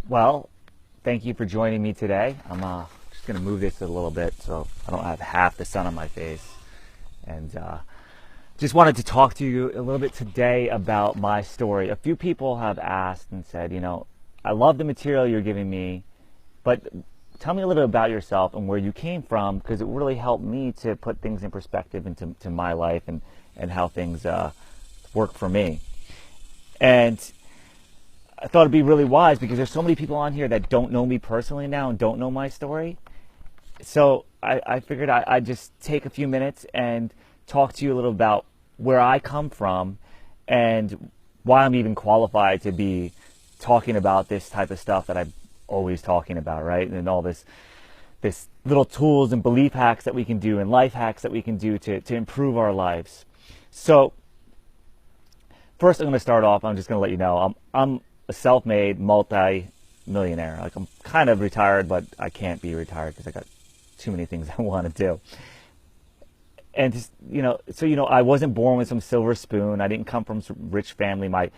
Well, thank you for joining me today. I'm just going to move this a little bit so I don't have half the sun on my face. And just wanted to talk to you a little bit today about my story. A few people have asked and said, I love the material you're giving me, but tell me a little bit about yourself and where you came from, because it really helped me to put things in perspective into my life and how things work for me. And I thought it'd be really wise because there's so many people on here that don't know me personally now and don't know my story. So I figured I'd just take a few minutes and talk to you a little about where I come from and why I'm even qualified to be talking about this type of stuff that I'm always talking about, right? And all this little tools and belief hacks that we can do and life hacks that we can do to improve our lives. So first I'm going to start off, I'm just going to let you know, I'm a self-made multi-millionaire. Like, I'm kind of retired, but I can't be retired because I got too many things I want to do. And just, I wasn't born with some silver spoon. I didn't come from some rich family. My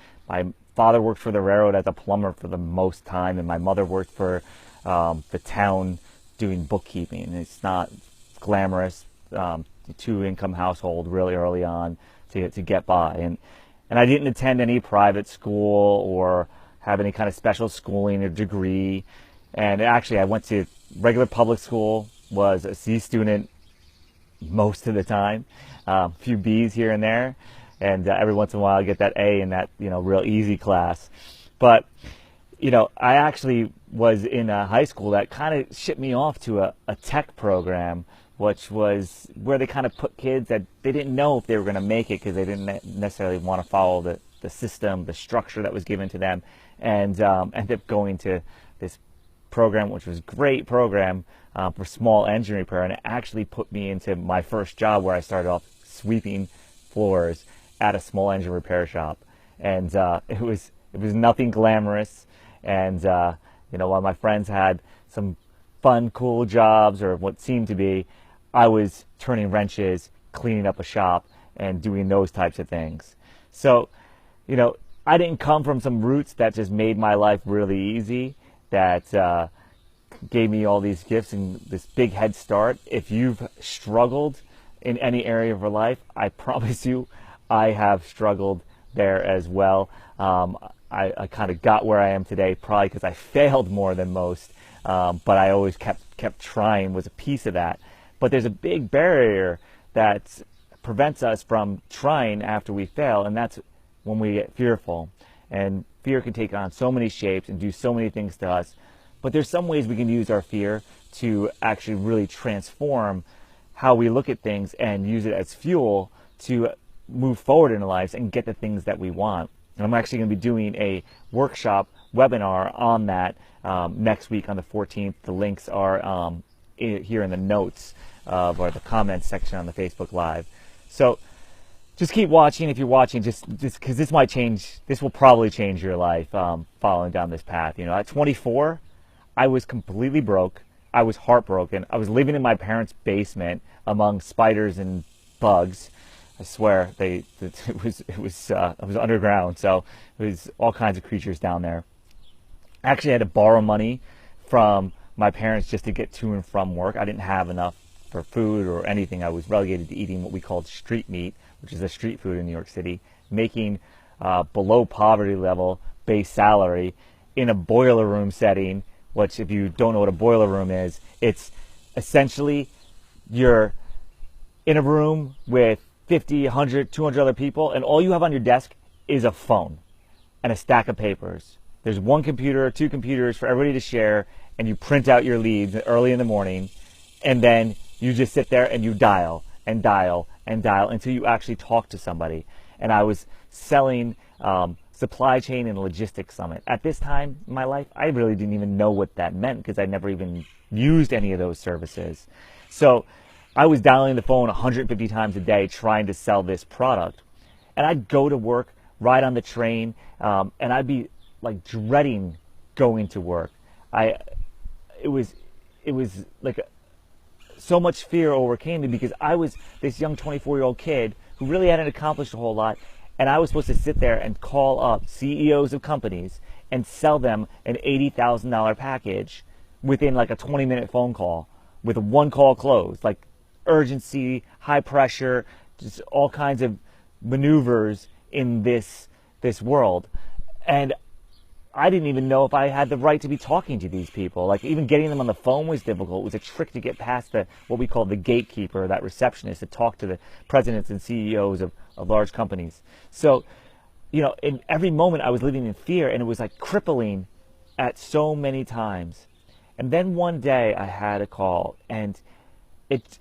father worked for the railroad as a plumber for the most time, and my mother worked for the town doing bookkeeping. And it's not glamorous, two-income household really early on to get by. And I didn't attend any private school or have any kind of special schooling or degree. And actually, I went to regular public school, was a C student most of the time, a few B's here and there, and every once in a while I get that A in that real easy class. But I actually was in a high school that kind of shipped me off to a tech program, which was where they kind of put kids that they didn't know if they were going to make it because they didn't necessarily want to follow the system, the structure that was given to them, and ended up going to this program, which was a great program for small engine repair, and it actually put me into my first job where I started off sweeping floors at a small engine repair shop. And it was nothing glamorous, and while my friends had some fun, cool jobs, or what seemed to be, I was turning wrenches, cleaning up a shop, and doing those types of things. So, I didn't come from some roots that just made my life really easy, that gave me all these gifts and this big head start. If you've struggled in any area of your life, I promise you I have struggled there as well. I kind of got where I am today probably because I failed more than most, but I always kept trying, was a piece of that. But there's a big barrier that prevents us from trying after we fail, and that's when we get fearful. And fear can take on so many shapes and do so many things to us. But there's some ways we can use our fear to actually really transform how we look at things and use it as fuel to move forward in our lives and get the things that we want. And I'm actually going to be doing a workshop webinar on that next week on the 14th. The links are here in the notes or the comments section on the Facebook Live. So just keep watching if you're watching, just because this will probably change your life following down this path. At 24, I was completely broke. I was heartbroken. I was living in my parents' basement among spiders and bugs. I swear, it was underground, so it was all kinds of creatures down there. I actually had to borrow money from my parents just to get to and from work. I didn't have enough for food or anything. I was relegated to eating what we called street meat, which is a street food in New York City, making below poverty level base salary in a boiler room setting, which, if you don't know what a boiler room is, it's essentially you're in a room with 50, 100, 200 other people, and all you have on your desk is a phone and a stack of papers. There's one computer, two computers for everybody to share, and you print out your leads early in the morning, and then you just sit there and you dial and dial and dial until you actually talk to somebody. And I was selling Supply Chain and Logistics Summit. At this time in my life, I really didn't even know what that meant because I never even used any of those services. So I was dialing the phone 150 times a day trying to sell this product. And I'd go to work, ride on the train, and I'd be like dreading going to work. It was like so much fear overcame me because I was this young 24-year-old kid who really hadn't accomplished a whole lot, and I was supposed to sit there and call up CEOs of companies and sell them an $80,000 package within like a 20-minute phone call with a one call close, like urgency, high pressure, just all kinds of maneuvers in this world. And I didn't even know if I had the right to be talking to these people. Like, even getting them on the phone was difficult. It was a trick to get past what we call the gatekeeper, that receptionist, to talk to the presidents and CEOs of large companies. So, in every moment I was living in fear, and it was like crippling at so many times. And then one day I had a call, and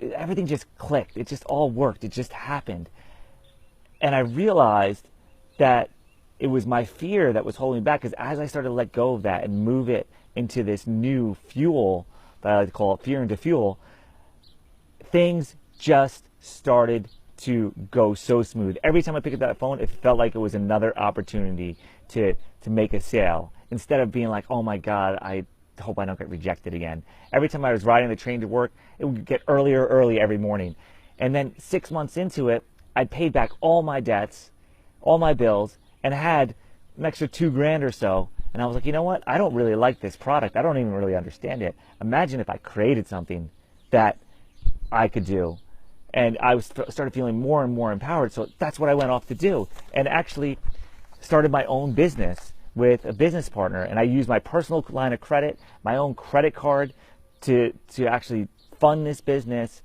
everything just clicked. It just all worked. It just happened. And I realized that it was my fear that was holding me back, because as I started to let go of that and move it into this new fuel that I like to call it fear into fuel, things just started to go so smooth. Every time I picked up that phone, it felt like it was another opportunity to make a sale, instead of being like, oh my God, I hope I don't get rejected again. Every time I was riding the train to work, it would get early every morning. And then 6 months into it, I'd paid back all my debts, all my bills, and had an extra $2,000 or so. And I was like, you know what? I don't really like this product. I don't even really understand it. Imagine if I created something that I could do. And I started feeling more and more empowered. So that's what I went off to do. And actually started my own business with a business partner. And I used my personal line of credit, my own credit card to actually fund this business.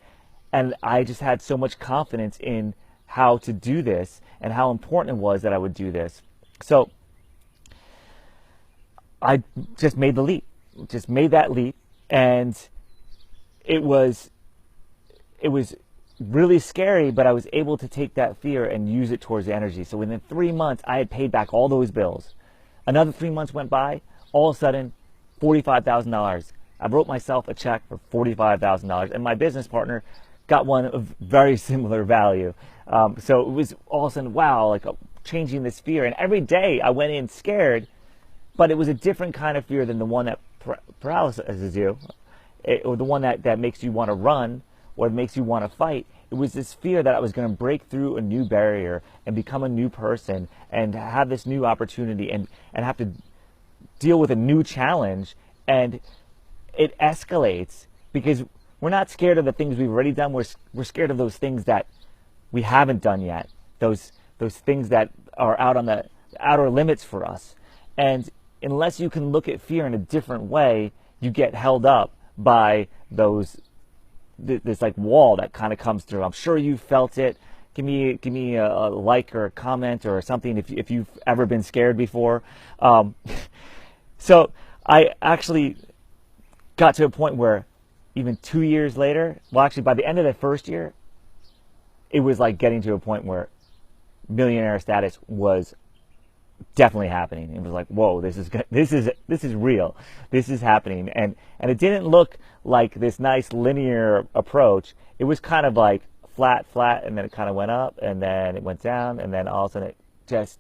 And I just had so much confidence in how to do this and how important it was that I would do this. So I just made the leap, just made that leap. And it was really scary, but I was able to take that fear and use it towards energy. So within 3 months, I had paid back all those bills. Another 3 months went by. All of a sudden, $45,000. I wrote myself a check for $45,000, and my business partner got one of very similar value. So it was all of a sudden, wow, like changing this fear. And every day I went in scared, but it was a different kind of fear than the one that paralyzes you, or the one that makes you want to run, or makes you want to fight. It was this fear that I was going to break through a new barrier and become a new person and have this new opportunity and have to deal with a new challenge. And it escalates because we're not scared of the things we've already done. We're scared of those things that we haven't done yet. Those things that are out on the outer limits for us. And unless you can look at fear in a different way, you get held up by this like wall that kind of comes through. I'm sure you felt it. Give me a like or a comment or something if you've ever been scared before. So I actually got to a point where even 2 years later, well, actually by the end of the first year, it was like getting to a point where millionaire status was definitely happening. It was like, whoa, this is real. This is happening. And it didn't look like this nice linear approach. It was kind of like flat, and then it kind of went up, and then it went down, and then all of a sudden it just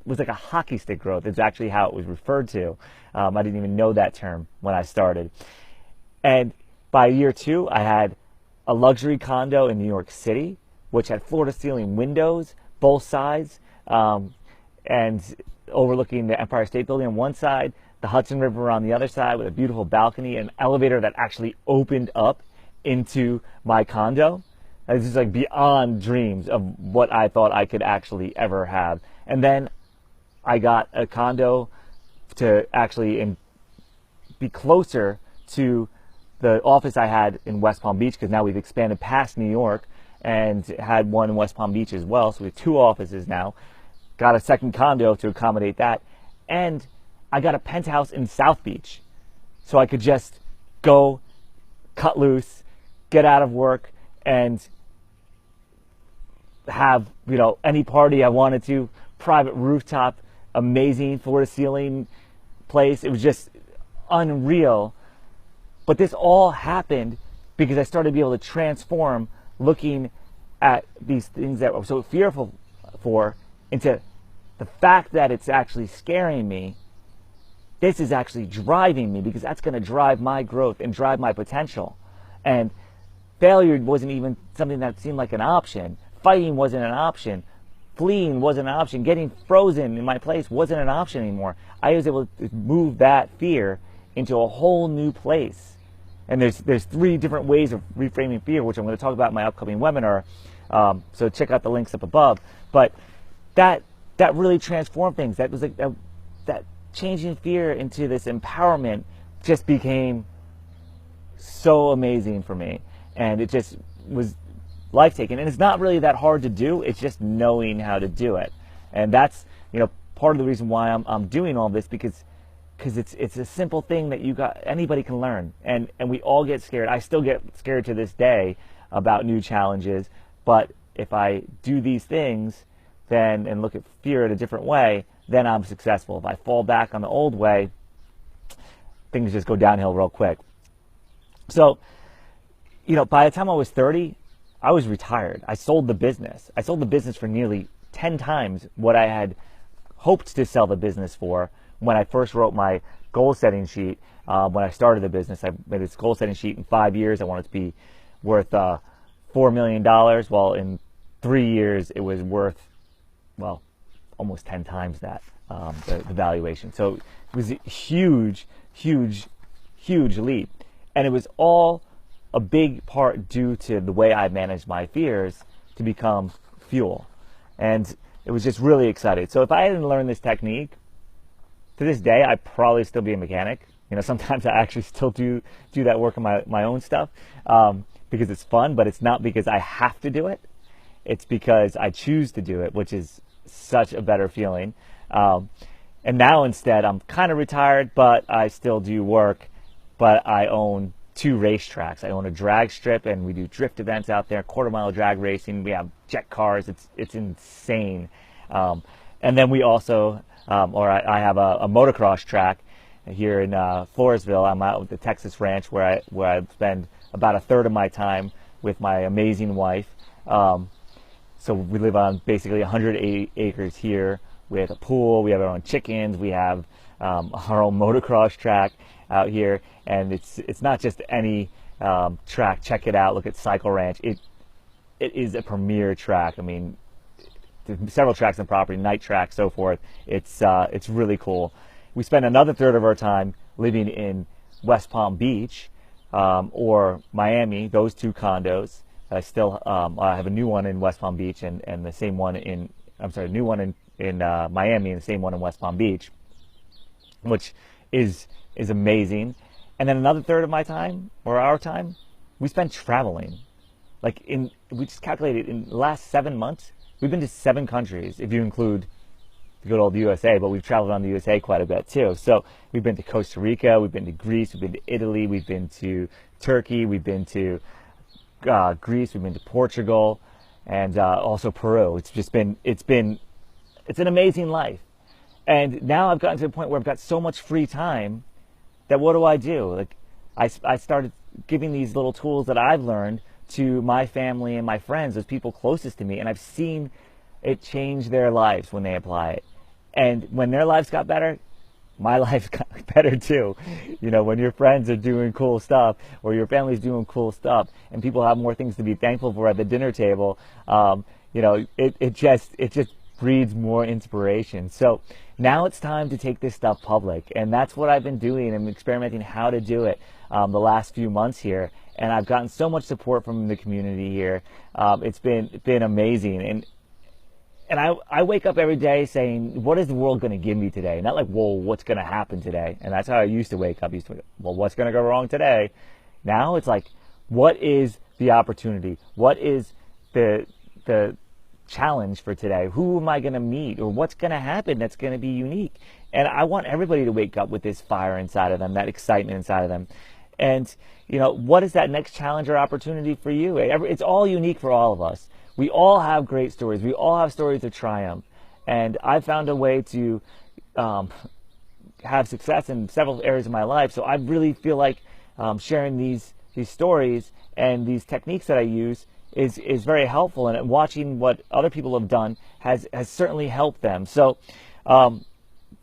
was like a hockey stick growth. It's actually how it was referred to. I didn't even know that term when I started. And by year 2, I had a luxury condo in New York City, which had floor-to-ceiling windows, both sides, and overlooking the Empire State Building on one side, the Hudson River on the other side, with a beautiful balcony, and an elevator that actually opened up into my condo. This is like beyond dreams of what I thought I could actually ever have. And then I got a condo to actually be closer to the office I had in West Palm Beach, because now we've expanded past New York and had one in West Palm Beach as well. So we have 2 offices now. Got a second condo to accommodate that. And I got a penthouse in South Beach. So I could just go, cut loose, get out of work, and have, any party I wanted to. Private rooftop, amazing floor-to-ceiling place. It was just unreal. But this all happened because I started to be able to transform looking at these things that I was so fearful for into the fact that it's actually scaring me. This is actually driving me, because that's going to drive my growth and drive my potential. And failure wasn't even something that seemed like an option. Fighting wasn't an option. fleeing wasn't an option. Getting frozen in my place wasn't an option anymore. I was able to move that fear into a whole new place. And there's 3 different ways of reframing fear, which I'm going to talk about in my upcoming webinar. So check out the links up above. But that really transformed things. That was like that changing fear into this empowerment just became so amazing for me, and it just was life-taking. And it's not really that hard to do. It's just knowing how to do it, and that's part of the reason why I'm doing all this, because it's a simple thing that anybody can learn, and we all get scared. I still get scared to this day about new challenges, but if I do these things then and look at fear in a different way, then I'm successful. If I fall back on the old way, things just go downhill real quick. So, by the time I was 30, I was retired. I sold the business. I sold the business for nearly 10 times what I had hoped to sell the business for when I first wrote my goal setting sheet. When I started the business, I made this goal setting sheet. In 5 years, I wanted it to be worth $4 million. Well, in 3 years, it was worth, almost 10 times that, the valuation. So it was a huge, huge, huge leap. And it was all a big part due to the way I managed my fears to become fuel. And it was just really exciting. So if I hadn't learned this technique, to this day, I'd probably still be a mechanic. Sometimes I actually still do that work on my own stuff because it's fun, but it's not because I have to do it. It's because I choose to do it, which is such a better feeling. And now instead, I'm kind of retired, but I still do work. But I own 2 racetracks. I own a drag strip, and we do drift events out there, quarter-mile drag racing. We have jet cars. It's insane. And then we also, I have a motocross track here in Floresville. I'm out with the Texas Ranch where I spend about a third of my time with my amazing wife. So we live on basically 180 acres here with a pool. We have our own chickens. We have our own motocross track out here, and it's not just any track. Check it out. Look at Cycle Ranch. It is a premier track. I mean, there's several tracks on the property, night track, so forth. It's really cool. We spend another third of our time living in West Palm Beach or Miami. Those 2 condos. I still I have a new one in West Palm Beach and the same one in new one in Miami and the same one in West Palm Beach, which is amazing. And then another third of my time, or our time, we spend traveling. We just calculated in the last 7 months, we've been to 7 countries, if you include the good old USA, but we've traveled around the USA quite a bit too. So we've been to Costa Rica, we've been to Greece, we've been to Italy, we've been to Turkey, we've been to Greece, we've been to Portugal, and also Peru. It's an amazing life. And now I've gotten to the point where I've got so much free time that what do? I started giving these little tools that I've learned to my family and my friends, those people closest to me, and I've seen it change their lives when they apply it. And when their lives got better, my life got better too. When your friends are doing cool stuff or your family's doing cool stuff and people have more things to be thankful for at the dinner table, it just breeds more inspiration. So now it's time to take this stuff public, and that's what I've been doing. I'm experimenting how to do it the last few months here, and I've gotten so much support from the community here. It's been amazing, and I wake up every day saying, what is the world going to give me today? Not like, whoa, what's going to happen today? And that's how I used to wake up. Well, what's going to go wrong today? Now it's like, what is the opportunity? What is the challenge for today? Who am I going to meet? Or what's going to happen that's going to be unique? And I want everybody to wake up with this fire inside of them, that excitement inside of them. And, what is that next challenge or opportunity for you? It's all unique for all of us. We all have great stories. We all have stories of triumph. And I've found a way to have success in several areas of my life. So I really feel like sharing these stories and these techniques that I use is very helpful. And watching what other people have done has certainly helped them. So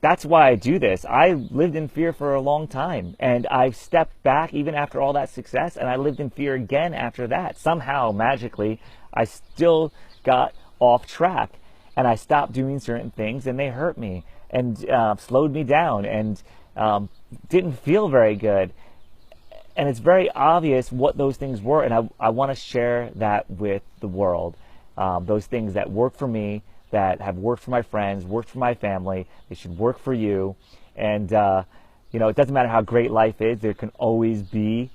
that's why I do this. I lived in fear for a long time, and I've stepped back even after all that success, and I lived in fear again after that. Somehow, magically, I still got off track. and I stopped doing certain things, and they hurt me and slowed me down and didn't feel very good. And it's very obvious what those things were, and I want to share that with the world. Those things that work for me, that have worked for my friends, worked for my family, they should work for you. And it doesn't matter how great life is, there can always be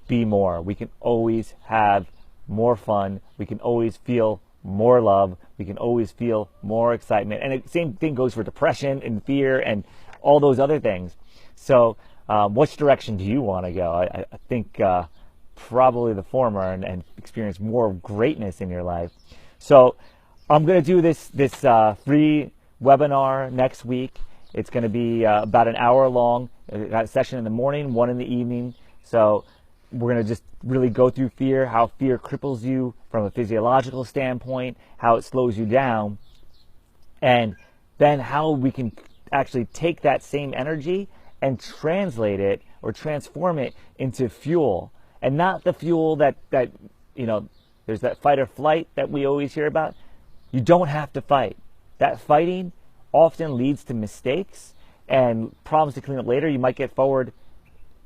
more. We can always have more fun. We can always feel more love. We can always feel more excitement. And the same thing goes for depression and fear and all those other things. So which direction do you want to go? I think probably the former, and experience more greatness in your life. So I'm going to do this free webinar next week. It's going to be about an hour long. I got a session in the morning, one in the evening. So we're going to just really go through fear, how fear cripples you from a physiological standpoint, how it slows you down, and then how we can actually take that same energy and translate it or transform it into fuel. And not the fuel that there's that fight or flight that we always hear about. You don't have to fight. That fighting often leads to mistakes and problems to clean up later. You might get forward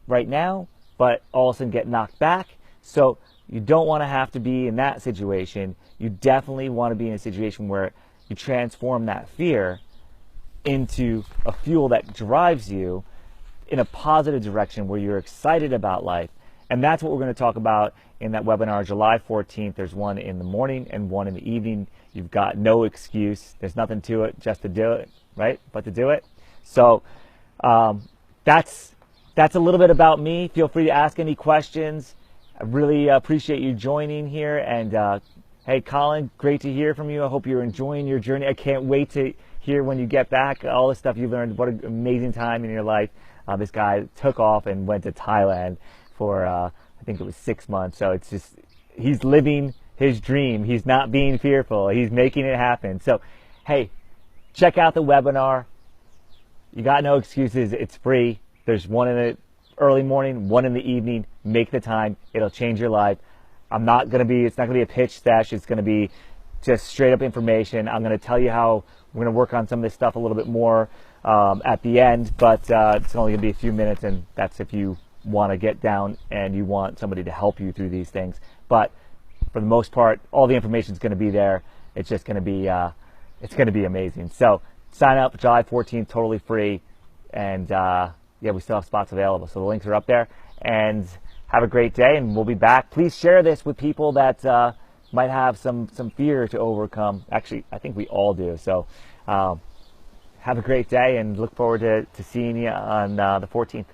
right now, but all of a sudden get knocked back. So you don't want to have to be in that situation. You definitely want to be in a situation where you transform that fear into a fuel that drives you in a positive direction, where you're excited about life. And that's what we're going to talk about in that webinar, July 14th. There's one in the morning and one in the evening. You've got no excuse. There's nothing to it, just to do it, right? But to do it. So that's a little bit about me. Feel free to ask any questions. I really appreciate you joining here. And hey, Colin, great to hear from you. I hope you're enjoying your journey. I can't wait to hear when you get back all the stuff you learned. What an amazing time in your life. This guy took off and went to Thailand for I think it was 6 months. So it's just, he's living his dream. He's not being fearful. He's making it happen. So hey, check out the webinar. You got no excuses. It's free. There's one in the early morning, one in the evening. Make the time. It'll change your life. It's not going to be a pitch sesh. It's going to be just straight up information. I'm going to tell you how we're going to work on some of this stuff a little bit more at the end, but it's only going to be a few minutes, and that's if you want to get down and you want somebody to help you through these things. But for the most part, all the information is going to be there. It's just going to be amazing. So sign up July 14th, totally free, and we still have spots available. So the links are up there. And have a great day, and we'll be back. Please share this with people that might have some fear to overcome. Actually, I think we all do. So have a great day, and look forward to seeing you on the 14th.